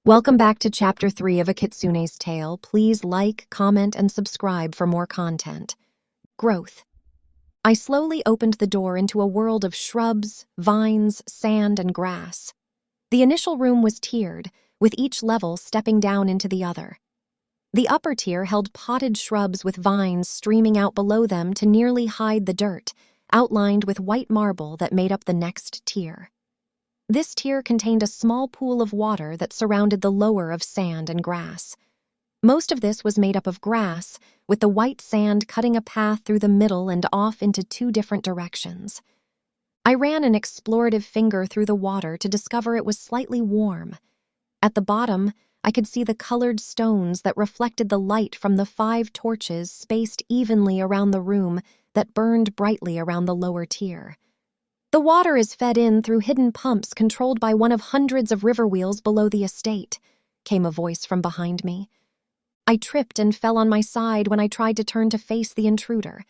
Welcome back to Chapter 3 of A Kitsune's Tale. Please like, comment, and subscribe for more content. Growth. I slowly opened the door into a world of shrubs, vines, sand, and grass. The initial room was tiered, with each level stepping down into the other. The upper tier held potted shrubs with vines streaming out below them to nearly hide the dirt, outlined with white marble that made up the next tier. This tier contained a small pool of water that surrounded the lower of sand and grass. Most of this was made up of grass, with the white sand cutting a path through the middle and off into two different directions. I ran an explorative finger through the water to discover it was slightly warm. At the bottom, I could see the colored stones that reflected the light from the 5 torches spaced evenly around the room that burned brightly around the lower tier. The water is fed in through hidden pumps controlled by one of hundreds of river wheels below the estate, came a voice from behind me. I tripped and fell on my side when I tried to turn to face the intruder.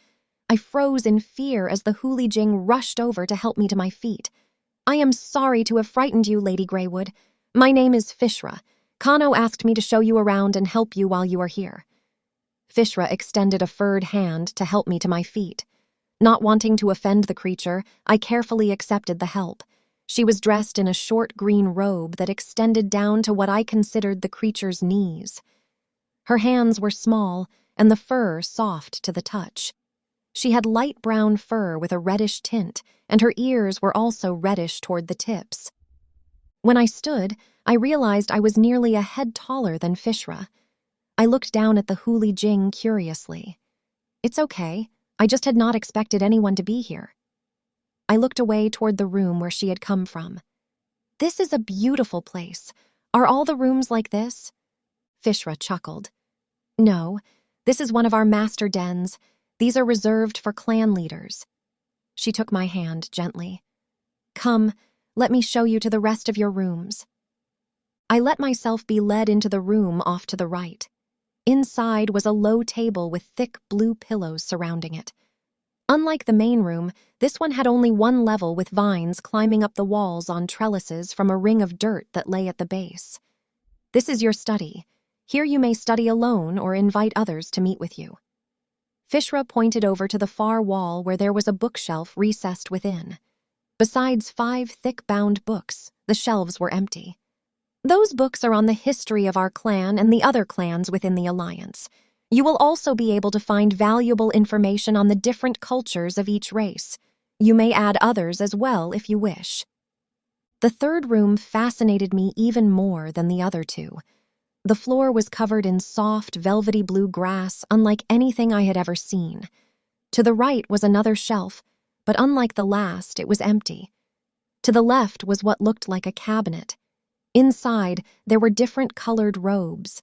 I froze in fear as the Huli Jing rushed over to help me to my feet. "I am sorry to have frightened you, Lady Graywood. My name is Fishra. Cano asked me to show you around and help you while you are here." Fishra extended a furred hand to help me to my feet. Not wanting to offend the creature, I carefully accepted the help. She was dressed in a short green robe that extended down to what I considered the creature's knees. Her hands were small, and the fur soft to the touch. She had light brown fur with a reddish tint, and her ears were also reddish toward the tips. When I stood, I realized I was nearly a head taller than Fishra. I looked down at the Huli Jing curiously. "It's okay. I just had not expected anyone to be here." I looked away toward the room where she had come from. "This is a beautiful place. Are all the rooms like this?" Fishra chuckled. "No, this is one of our master dens. These are reserved for clan leaders." She took my hand gently. "Come, let me show you to the rest of your rooms." I let myself be led into the room off to the right. Inside was a low table with thick blue pillows surrounding it. Unlike the main room, this one had only one level with vines climbing up the walls on trellises from a ring of dirt that lay at the base. "This is your study. Here you may study alone or invite others to meet with you." Fishra pointed over to the far wall where there was a bookshelf recessed within. Besides 5 thick-bound books, the shelves were empty. "Those books are on the history of our clan and the other clans within the Alliance. You will also be able to find valuable information on the different cultures of each race. You may add others as well if you wish." The third room fascinated me even more than the other two. The floor was covered in soft, velvety blue grass, unlike anything I had ever seen. To the right was another shelf, but unlike the last, it was empty. To the left was what looked like a cabinet. Inside, there were different colored robes.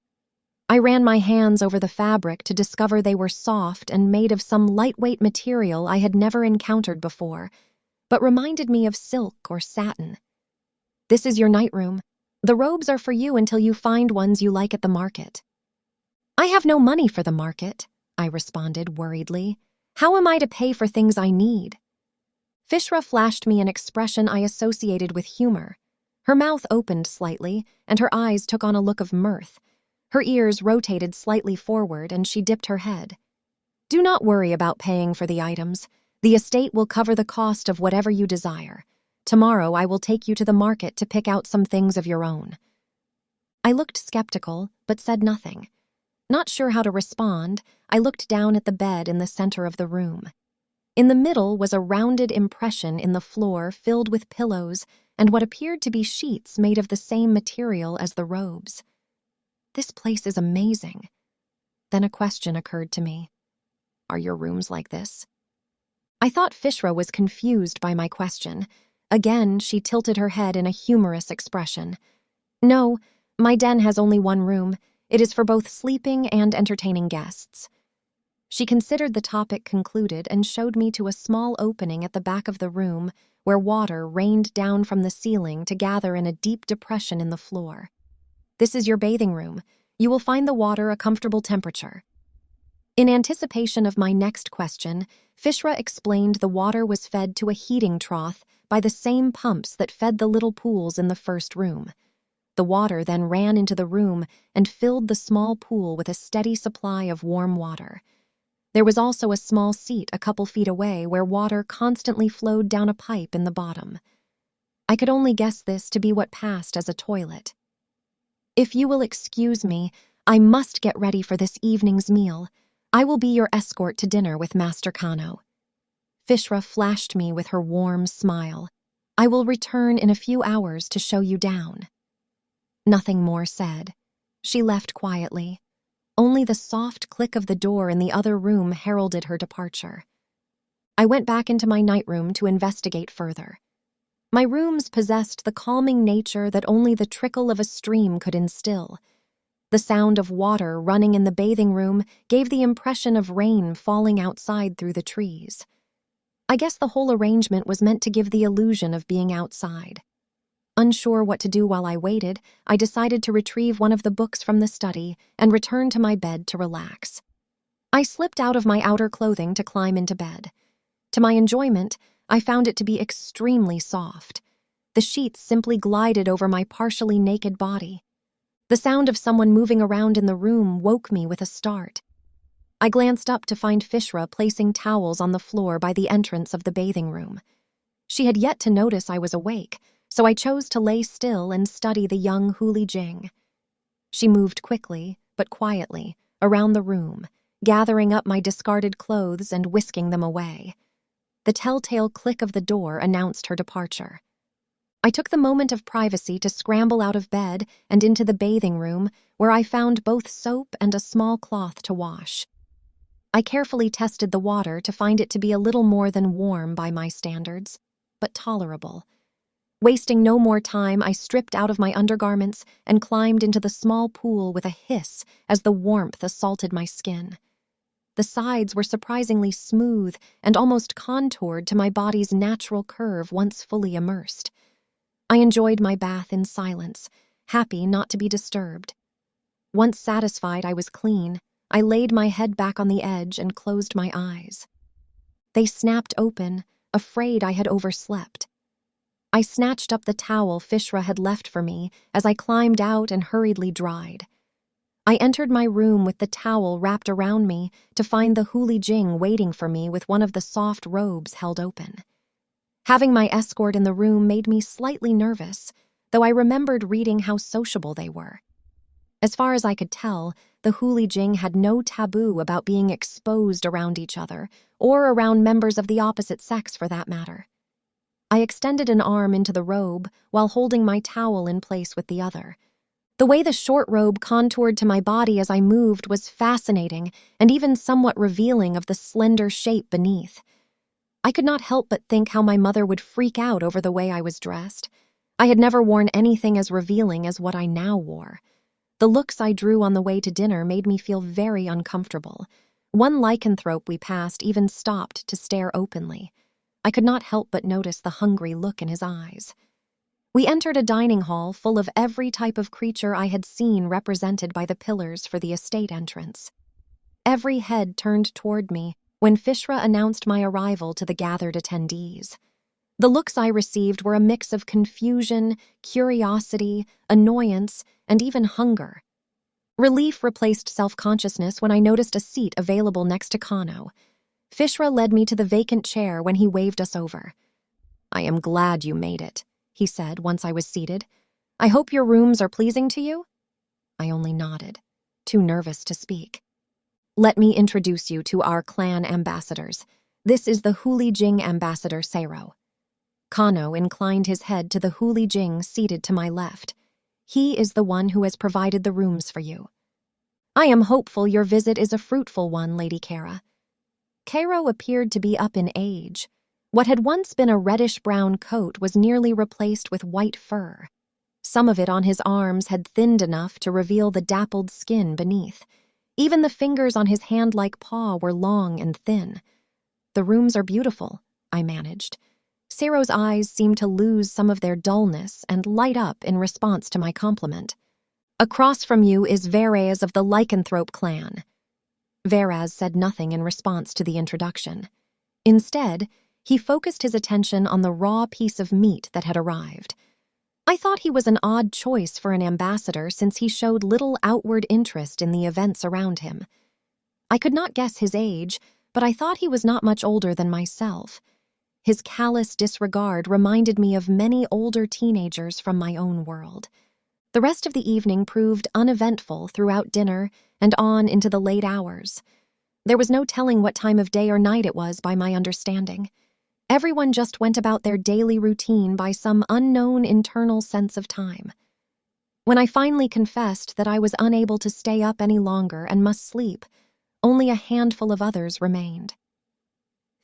I ran my hands over the fabric to discover they were soft and made of some lightweight material I had never encountered before, but reminded me of silk or satin. "This is your night room. The robes are for you until you find ones you like at the market." "I have no money for the market," I responded worriedly. "How am I to pay for things I need?" Fishra flashed me an expression I associated with humor. Her mouth opened slightly, and her eyes took on a look of mirth. Her ears rotated slightly forward, and she dipped her head. "Do not worry about paying for the items. The estate will cover the cost of whatever you desire. Tomorrow I will take you to the market to pick out some things of your own." I looked skeptical, but said nothing. Not sure how to respond, I looked down at the bed in the center of the room. In the middle was a rounded impression in the floor filled with pillows and what appeared to be sheets made of the same material as the robes. This place is amazing. Then a question occurred to me. "Are your rooms like this?" I thought Fishra was confused by my question. Again, she tilted her head in a humorous expression. "No, my den has only one room. It is for both sleeping and entertaining guests." She considered the topic concluded and showed me to a small opening at the back of the room where water rained down from the ceiling to gather in a deep depression in the floor. "This is your bathing room. You will find the water a comfortable temperature." In anticipation of my next question, Fishra explained the water was fed to a heating trough by the same pumps that fed the little pools in the first room. The water then ran into the room and filled the small pool with a steady supply of warm water. There was also a small seat a couple feet away where water constantly flowed down a pipe in the bottom. I could only guess this to be what passed as a toilet. "If you will excuse me, I must get ready for this evening's meal. I will be your escort to dinner with Master Cano." Fishra flashed me with her warm smile. "I will return in a few hours to show you down." Nothing more said. She left quietly. Only the soft click of the door in the other room heralded her departure. I went back into my night room to investigate further. My rooms possessed the calming nature that only the trickle of a stream could instill. The sound of water running in the bathing room gave the impression of rain falling outside through the trees. I guess the whole arrangement was meant to give the illusion of being outside. Unsure what to do while I waited, I decided to retrieve one of the books from the study and return to my bed to relax. I slipped out of my outer clothing to climb into bed. To my enjoyment, I found it to be extremely soft. The sheets simply glided over my partially naked body. The sound of someone moving around in the room woke me with a start. I glanced up to find Fishra placing towels on the floor by the entrance of the bathing room. She had yet to notice I was awake, so I chose to lay still and study the young Huli Jing. She moved quickly, but quietly, around the room, gathering up my discarded clothes and whisking them away. The telltale click of the door announced her departure. I took the moment of privacy to scramble out of bed and into the bathing room, where I found both soap and a small cloth to wash. I carefully tested the water to find it to be a little more than warm by my standards, but tolerable. Wasting no more time, I stripped out of my undergarments and climbed into the small pool with a hiss as the warmth assaulted my skin. The sides were surprisingly smooth and almost contoured to my body's natural curve once fully immersed. I enjoyed my bath in silence, happy not to be disturbed. Once satisfied I was clean, I laid my head back on the edge and closed my eyes. They snapped open, afraid I had overslept. I snatched up the towel Fishra had left for me as I climbed out and hurriedly dried. I entered my room with the towel wrapped around me to find the Huli Jing waiting for me with one of the soft robes held open. Having my escort in the room made me slightly nervous, though I remembered reading how sociable they were. As far as I could tell, the Huli Jing had no taboo about being exposed around each other, or around members of the opposite sex for that matter. I extended an arm into the robe while holding my towel in place with the other. The way the short robe contoured to my body as I moved was fascinating and even somewhat revealing of the slender shape beneath. I could not help but think how my mother would freak out over the way I was dressed. I had never worn anything as revealing as what I now wore. The looks I drew on the way to dinner made me feel very uncomfortable. One lycanthrope we passed even stopped to stare openly. I could not help but notice the hungry look in his eyes. We entered a dining hall full of every type of creature I had seen represented by the pillars for the estate entrance. Every head turned toward me when Fishra announced my arrival to the gathered attendees. The looks I received were a mix of confusion, curiosity, annoyance, and even hunger. Relief replaced self-consciousness when I noticed a seat available next to Cano. Fishra led me to the vacant chair when he waved us over. "I am glad you made it," he said once I was seated. "I hope your rooms are pleasing to you?" I only nodded, too nervous to speak. "Let me introduce you to our clan ambassadors. This is the Huli Jing ambassador, Sero." Cano inclined his head to the Huli Jing seated to my left. "He is the one who has provided the rooms for you. I am hopeful your visit is a fruitful one, Lady Kara." Kara appeared to be up in age. What had once been a reddish-brown coat was nearly replaced with white fur. Some of it on his arms had thinned enough to reveal the dappled skin beneath. Even the fingers on his hand-like paw were long and thin. "The rooms are beautiful," I managed. Sero's eyes seemed to lose some of their dullness and light up in response to my compliment. "Across from you is Veraz of the Lycanthrope clan." Veraz said nothing in response to the introduction. Instead, he focused his attention on the raw piece of meat that had arrived. I thought he was an odd choice for an ambassador since he showed little outward interest in the events around him. I could not guess his age, but I thought he was not much older than myself. His callous disregard reminded me of many older teenagers from my own world. The rest of the evening proved uneventful throughout dinner and on into the late hours. There was no telling what time of day or night it was by my understanding. Everyone just went about their daily routine by some unknown internal sense of time. When I finally confessed that I was unable to stay up any longer and must sleep, only a handful of others remained.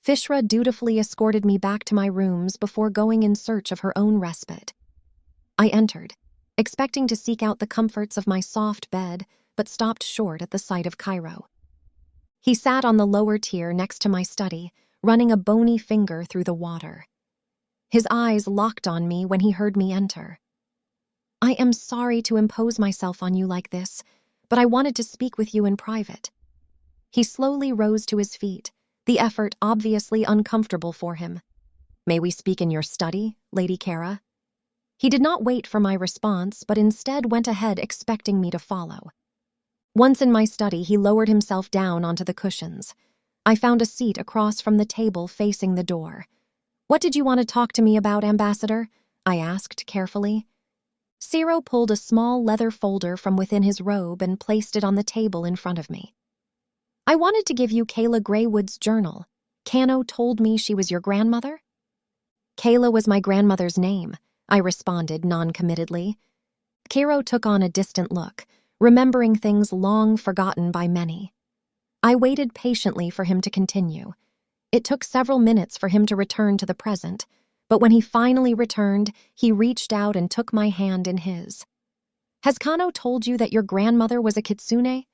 Fishra dutifully escorted me back to my rooms before going in search of her own respite. I entered, expecting to seek out the comforts of my soft bed, but stopped short at the sight of Cairo. He sat on the lower tier next to my study, running a bony finger through the water. His eyes locked on me when he heard me enter. "I am sorry to impose myself on you like this, but I wanted to speak with you in private." He slowly rose to his feet, the effort obviously uncomfortable for him. "May we speak in your study, Lady Kara?" He did not wait for my response, but instead went ahead expecting me to follow. Once in my study, he lowered himself down onto the cushions. I found a seat across from the table facing the door. "What did you want to talk to me about, Ambassador?" I asked carefully. Ciro pulled a small leather folder from within his robe and placed it on the table in front of me. "I wanted to give you Kara Graywood's journal. Cano told me she was your grandmother?" "Kayla was my grandmother's name," I responded non-committedly. Ciro took on a distant look, remembering things long forgotten by many. I waited patiently for him to continue. It took several minutes for him to return to the present, but when he finally returned, he reached out and took my hand in his. "Has Cano told you that your grandmother was a Kitsune?"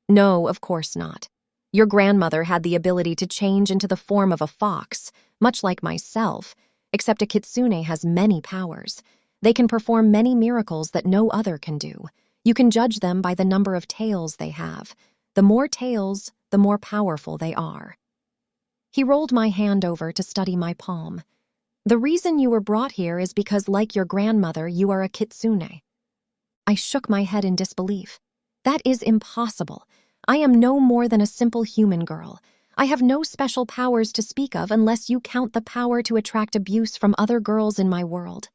"No, of course not. Your grandmother had the ability to change into the form of a fox, much like myself, except a Kitsune has many powers. They can perform many miracles that no other can do. You can judge them by the number of tails they have. The more tails, the more powerful they are." He rolled my hand over to study my palm. "The reason you were brought here is because, like your grandmother, you are a Kitsune." I shook my head in disbelief. "That is impossible. I am no more than a simple human girl. I have no special powers to speak of unless you count the power to attract abuse from other girls in my world."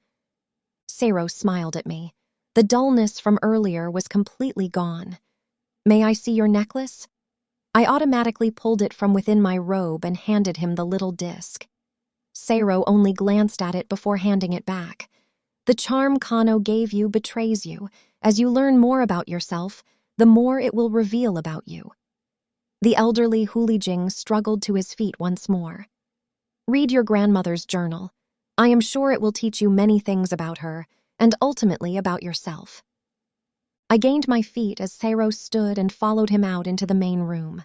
Ciro smiled at me. The dullness from earlier was completely gone. "May I see your necklace?" I automatically pulled it from within my robe and handed him the little disc. Ciro only glanced at it before handing it back. "The charm Cano gave you betrays you. As you learn more about yourself, the more it will reveal about you." The elderly Huli Jing struggled to his feet once more. "Read your grandmother's journal. I am sure it will teach you many things about her, and ultimately about yourself." I gained my feet as Ciro stood and followed him out into the main room.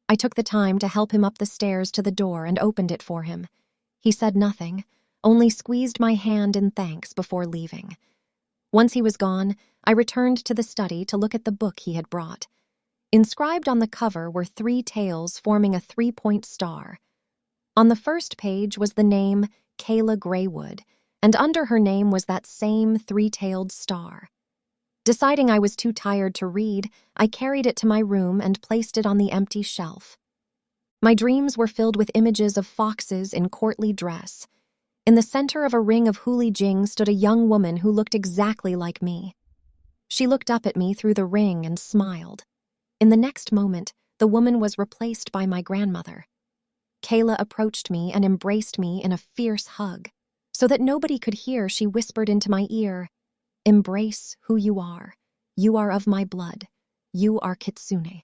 I took the time to help him up the stairs to the door and opened it for him. He said nothing, only squeezed my hand in thanks before leaving. Once he was gone, I returned to the study to look at the book he had brought. Inscribed on the cover were 3 tails forming a 3-point star. On the first page was the name Kara Graywood, and under her name was that same 3-tailed star. Deciding I was too tired to read, I carried it to my room and placed it on the empty shelf. My dreams were filled with images of foxes in courtly dress. In the center of a ring of Huli Jing stood a young woman who looked exactly like me. She looked up at me through the ring and smiled. In the next moment, the woman was replaced by my grandmother. Kayla approached me and embraced me in a fierce hug. So that nobody could hear, she whispered into my ear, "Embrace who you are. You are of my blood. You are Kitsune."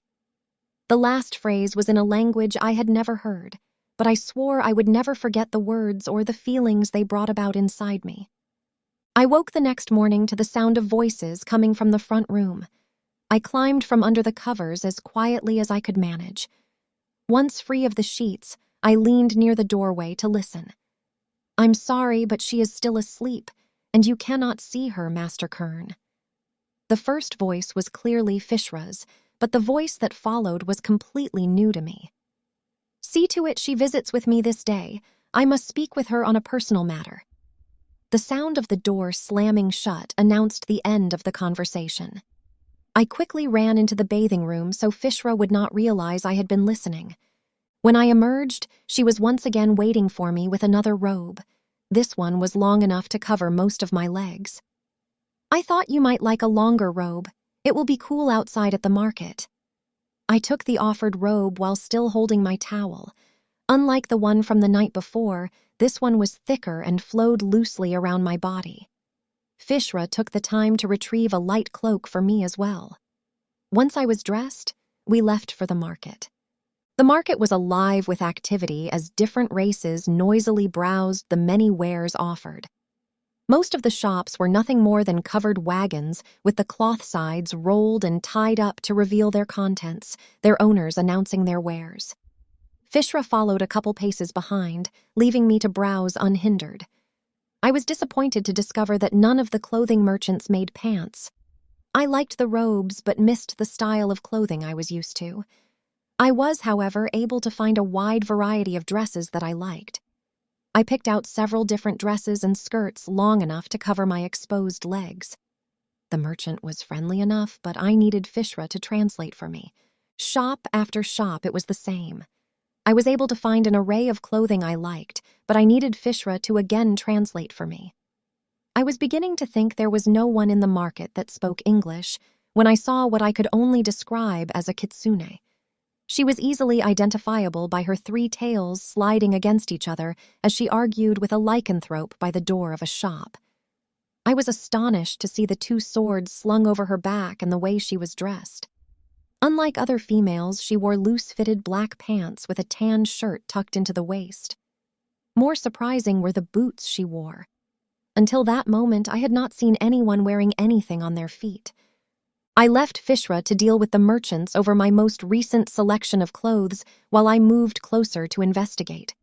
The last phrase was in a language I had never heard, but I swore I would never forget the words or the feelings they brought about inside me. I woke the next morning to the sound of voices coming from the front room. I climbed from under the covers as quietly as I could manage. Once free of the sheets, I leaned near the doorway to listen. "I'm sorry, but she is still asleep, and you cannot see her, Master Cano." The first voice was clearly Fishra's, but the voice that followed was completely new to me. "See to it she visits with me this day. I must speak with her on a personal matter." The sound of the door slamming shut announced the end of the conversation. I quickly ran into the bathing room so Fishra would not realize I had been listening. When I emerged, she was once again waiting for me with another robe. This one was long enough to cover most of my legs. "I thought you might like a longer robe. It will be cool outside at the market." I took the offered robe while still holding my towel. Unlike the one from the night before, this one was thicker and flowed loosely around my body. Fishra took the time to retrieve a light cloak for me as well. Once I was dressed, we left for the market. The market was alive with activity as different races noisily browsed the many wares offered. Most of the shops were nothing more than covered wagons with the cloth sides rolled and tied up to reveal their contents, their owners announcing their wares. Fishra followed a couple paces behind, leaving me to browse unhindered. I was disappointed to discover that none of the clothing merchants made pants. I liked the robes but missed the style of clothing I was used to. I was, however, able to find a wide variety of dresses that I liked. I picked out several different dresses and skirts long enough to cover my exposed legs. The merchant was friendly enough, but I needed Fishra to translate for me. Shop after shop, it was the same. I was able to find an array of clothing I liked, but I needed Fishra to again translate for me. I was beginning to think there was no one in the market that spoke English when I saw what I could only describe as a kitsune. She was easily identifiable by her 3 tails sliding against each other as she argued with a lycanthrope by the door of a shop. I was astonished to see the 2 swords slung over her back and the way she was dressed. Unlike other females, she wore loose-fitted black pants with a tan shirt tucked into the waist. More surprising were the boots she wore. Until that moment, I had not seen anyone wearing anything on their feet. I left Fishra to deal with the merchants over my most recent selection of clothes while I moved closer to investigate.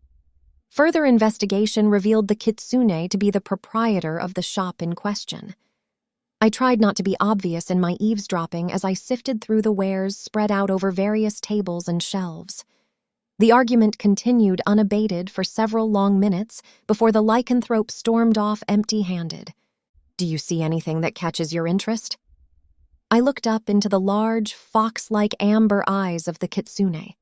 Further investigation revealed the Kitsune to be the proprietor of the shop in question. I tried not to be obvious in my eavesdropping as I sifted through the wares spread out over various tables and shelves. The argument continued unabated for several long minutes before the lycanthrope stormed off empty-handed. "Do you see anything that catches your interest?" I looked up into the large, fox-like amber eyes of the Kitsune.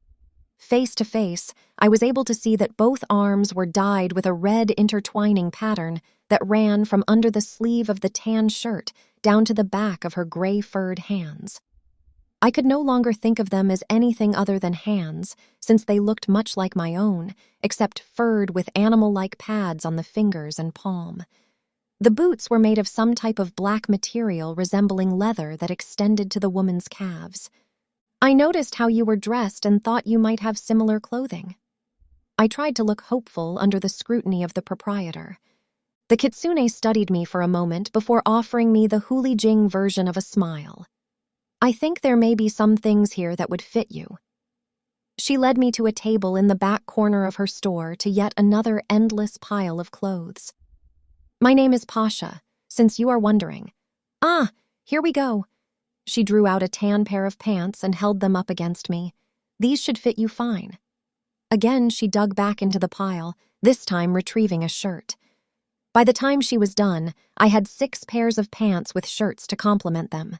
Face to face, I was able to see that both arms were dyed with a red intertwining pattern that ran from under the sleeve of the tan shirt down to the back of her gray-furred hands. I could no longer think of them as anything other than hands, since they looked much like my own, except furred with animal-like pads on the fingers and palm. The boots were made of some type of black material resembling leather that extended to the woman's calves. "I noticed how you were dressed and thought you might have similar clothing." I tried to look hopeful under the scrutiny of the proprietor. The Kitsune studied me for a moment before offering me the Huli Jing version of a smile. "I think there may be some things here that would fit you." She led me to a table in the back corner of her store to yet another endless pile of clothes. "My name is Pasha, since you are wondering." "Ah, here we go." She drew out a tan pair of pants and held them up against me. "These should fit you fine." Again, she dug back into the pile, this time retrieving a shirt. By the time she was done, I had 6 pairs of pants with shirts to complement them.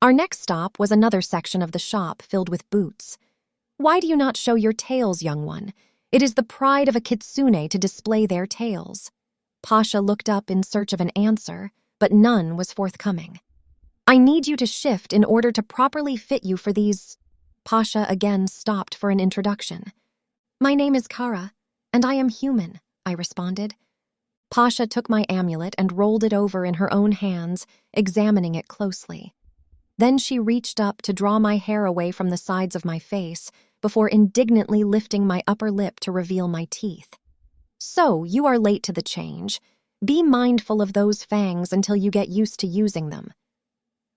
Our next stop was another section of the shop filled with boots. "Why do you not show your tails, young one? It is the pride of a kitsune to display their tails." Pasha looked up in search of an answer, but none was forthcoming. "I need you to shift in order to properly fit you for these." Pasha again stopped for an introduction. "My name is Kara, and I am human," I responded. Pasha took my amulet and rolled it over in her own hands, examining it closely. Then she reached up to draw my hair away from the sides of my face before indignantly lifting my upper lip to reveal my teeth. "So, you are late to the change. Be mindful of those fangs until you get used to using them."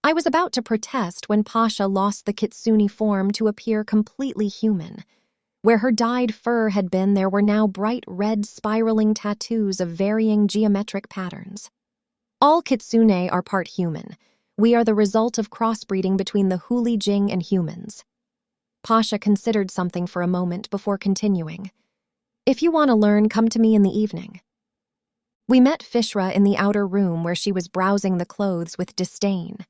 I was about to protest when Pasha lost the kitsune form to appear completely human. Where her dyed fur had been, there were now bright red spiraling tattoos of varying geometric patterns. All kitsune are part human. We are the result of crossbreeding between the Huli Jing and humans. Pasha considered something for a moment before continuing. "If you want to learn, come to me in the evening." We met Fishra in the outer room where she was browsing the clothes with disdain.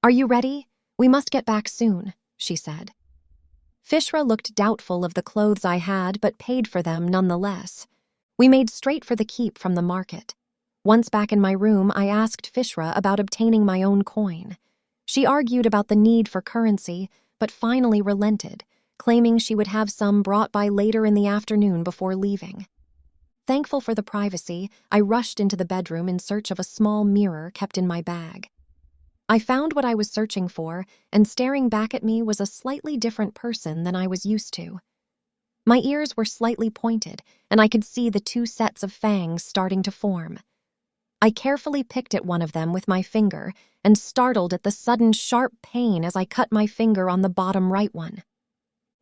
"Are you ready? We must get back soon," she said. Fishra looked doubtful of the clothes I had, but paid for them nonetheless. We made straight for the keep from the market. Once back in my room, I asked Fishra about obtaining my own coin. She argued about the need for currency, but finally relented, claiming she would have some brought by later in the afternoon before leaving. Thankful for the privacy, I rushed into the bedroom in search of a small mirror kept in my bag. I found what I was searching for, and staring back at me was a slightly different person than I was used to. My ears were slightly pointed, and I could see the 2 sets of fangs starting to form. I carefully picked at one of them with my finger and startled at the sudden sharp pain as I cut my finger on the bottom right one.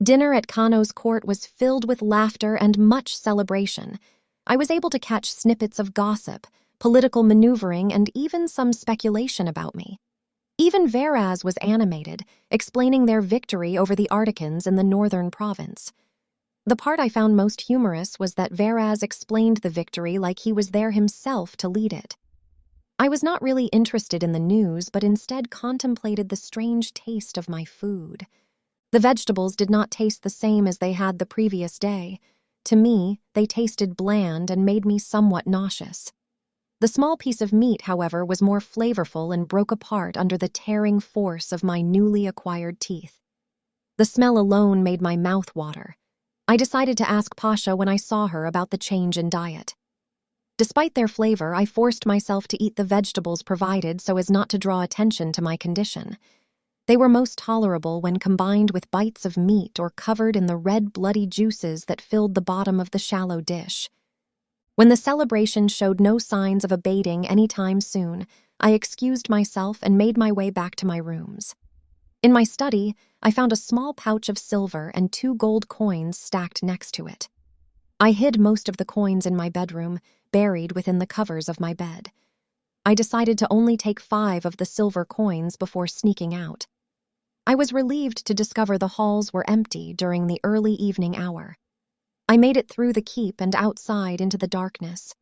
Dinner at Cano's court was filled with laughter and much celebration. I was able to catch snippets of gossip, political maneuvering, and even some speculation about me. Even Veraz was animated, explaining their victory over the Articans in the northern province. The part I found most humorous was that Veraz explained the victory like he was there himself to lead it. I was not really interested in the news, but instead contemplated the strange taste of my food. The vegetables did not taste the same as they had the previous day. To me, they tasted bland and made me somewhat nauseous. The small piece of meat, however, was more flavorful and broke apart under the tearing force of my newly acquired teeth. The smell alone made my mouth water. I decided to ask Pasha when I saw her about the change in diet. Despite their flavor, I forced myself to eat the vegetables provided so as not to draw attention to my condition. They were most tolerable when combined with bites of meat or covered in the red bloody juices that filled the bottom of the shallow dish. When the celebration showed no signs of abating anytime soon, I excused myself and made my way back to my rooms. In my study, I found a small pouch of silver and 2 gold coins stacked next to it. I hid most of the coins in my bedroom, buried within the covers of my bed. I decided to only take 5 of the silver coins before sneaking out. I was relieved to discover the halls were empty during the early evening hour. I made it through the keep and outside into the darkness.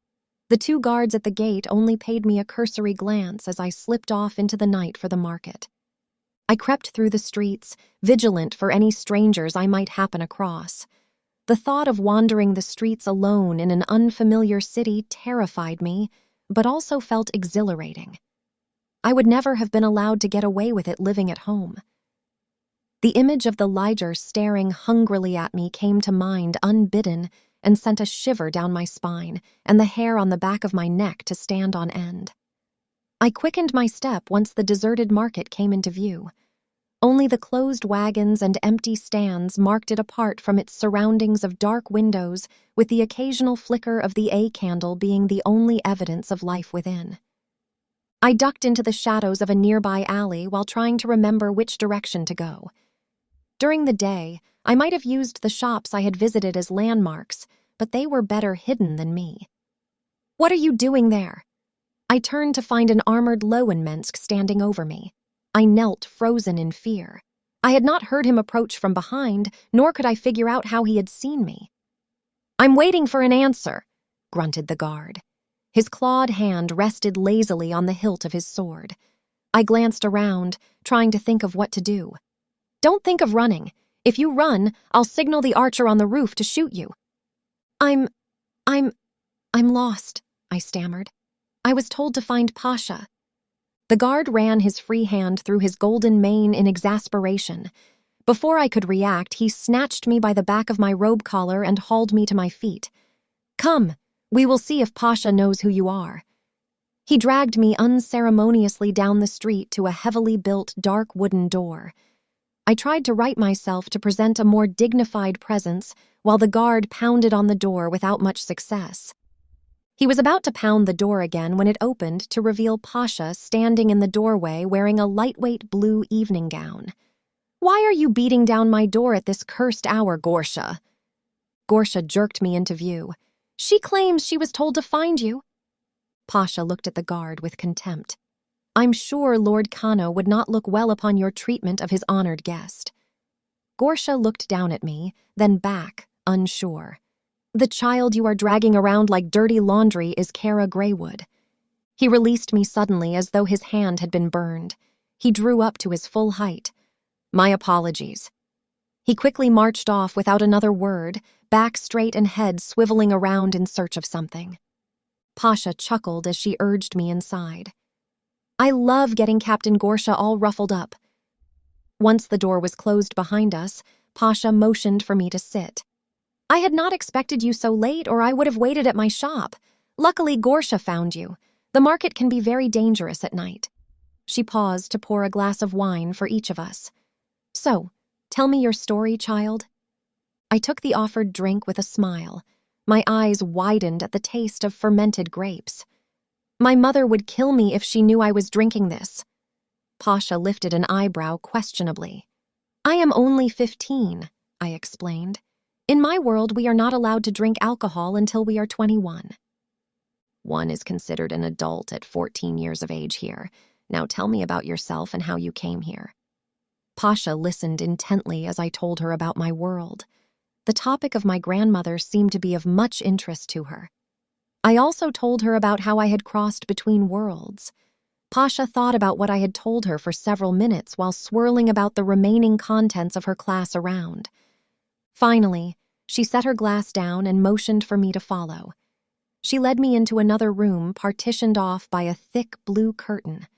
The 2 guards at the gate only paid me a cursory glance as I slipped off into the night for the market. I crept through the streets, vigilant for any strangers I might happen across. The thought of wandering the streets alone in an unfamiliar city terrified me, but also felt exhilarating. I would never have been allowed to get away with it living at home. The image of the liger staring hungrily at me came to mind unbidden and sent a shiver down my spine and the hair on the back of my neck to stand on end. I quickened my step once the deserted market came into view. Only the closed wagons and empty stands marked it apart from its surroundings of dark windows, with the occasional flicker of the A candle being the only evidence of life within. I ducked into the shadows of a nearby alley while trying to remember which direction to go. During the day, I might have used the shops I had visited as landmarks, but they were better hidden than me. "What are you doing there?" I turned to find an armored Lowenmensk standing over me. I knelt, frozen in fear. I had not heard him approach from behind, nor could I figure out how he had seen me. "I'm waiting for an answer," grunted the guard. His clawed hand rested lazily on the hilt of his sword. I glanced around, trying to think of what to do. "Don't think of running. If you run, I'll signal the archer on the roof to shoot you." I'm lost," I stammered. "I was told to find Pasha." The guard ran his free hand through his golden mane in exasperation. Before I could react, he snatched me by the back of my robe collar and hauled me to my feet. "Come, we will see if Pasha knows who you are." He dragged me unceremoniously down the street to a heavily built dark wooden door. I tried to right myself to present a more dignified presence while the guard pounded on the door without much success. He was about to pound the door again when it opened to reveal Pasha standing in the doorway wearing a lightweight blue evening gown. "Why are you beating down my door at this cursed hour, Gorsha?" Gorsha jerked me into view. "She claims she was told to find you." Pasha looked at the guard with contempt. "I'm sure Lord Cano would not look well upon your treatment of his honored guest." Gorsha looked down at me, then back, unsure. The child you are dragging around like dirty laundry is Kara Graywood." He released me suddenly as though his hand had been burned. He drew up to his full height. "My apologies." He quickly marched off without another word, back straight and head swiveling around in search of something. Pasha chuckled as she urged me inside. "I love getting Captain Gorsha all ruffled up." Once the door was closed behind us, Pasha motioned for me to sit. "I had not expected you so late, or I would have waited at my shop. Luckily, Gorsha found you. The market can be very dangerous at night." She paused to pour a glass of wine for each of us. "So, tell me your story, child." I took the offered drink with a smile. My eyes widened at the taste of fermented grapes. "My mother would kill me if she knew I was drinking this." Pasha lifted an eyebrow questionably. "I am only 15, I explained. "In my world, we are not allowed to drink alcohol until we are 21. One is considered an adult at 14 years of age here. Now tell me about yourself and how you came here." Pasha listened intently as I told her about my world. The topic of my grandmother seemed to be of much interest to her. I also told her about how I had crossed between worlds. Pasha thought about what I had told her for several minutes while swirling about the remaining contents of her class around. Finally, she set her glass down and motioned for me to follow. She led me into another room partitioned off by a thick blue curtain.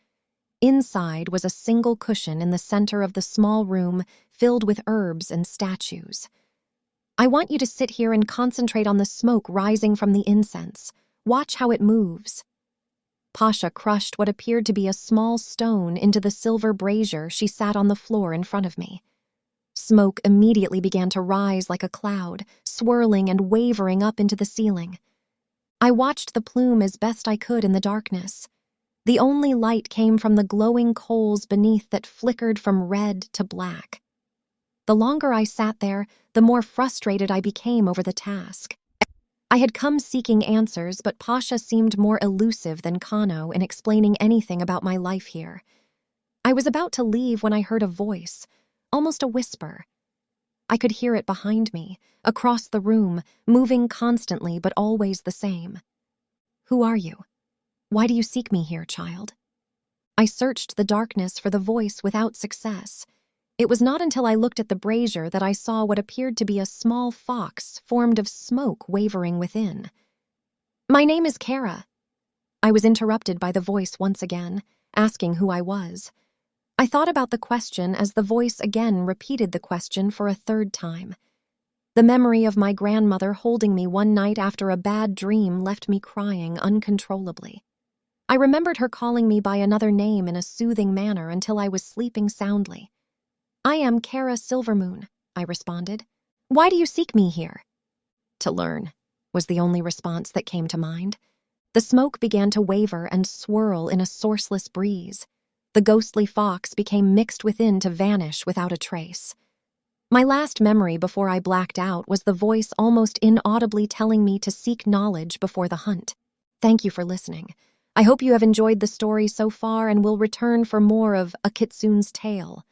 Inside was a single cushion in the center of the small room filled with herbs and statues. "I want you to sit here and concentrate on the smoke rising from the incense. Watch how it moves." Pasha crushed what appeared to be a small stone into the silver brazier she sat on the floor in front of me. Smoke immediately began to rise like a cloud, swirling and wavering up into the ceiling. I watched the plume as best I could in the darkness. The only light came from the glowing coals beneath that flickered from red to black. The longer I sat there, the more frustrated I became over the task. I had come seeking answers, but Pasha seemed more elusive than Cano in explaining anything about my life here. I was about to leave when I heard a voice, almost a whisper. I could hear it behind me, across the room, moving constantly but always the same. "Who are you? Why do you seek me here, child?" I searched the darkness for the voice without success. It was not until I looked at the brazier that I saw what appeared to be a small fox formed of smoke wavering within. "My name is Kara." I was interrupted by the voice once again, asking who I was. I thought about the question as the voice again repeated the question for a third time. The memory of my grandmother holding me one night after a bad dream left me crying uncontrollably. I remembered her calling me by another name in a soothing manner until I was sleeping soundly. "I am Kara Silvermoon," I responded. "Why do you seek me here?" "To learn," was the only response that came to mind. The smoke began to waver and swirl in a sourceless breeze. The ghostly fox became mixed within to vanish without a trace. My last memory before I blacked out was the voice almost inaudibly telling me to seek knowledge before the hunt. Thank you for listening. I hope you have enjoyed the story so far and will return for more of A Kitsune's Tale.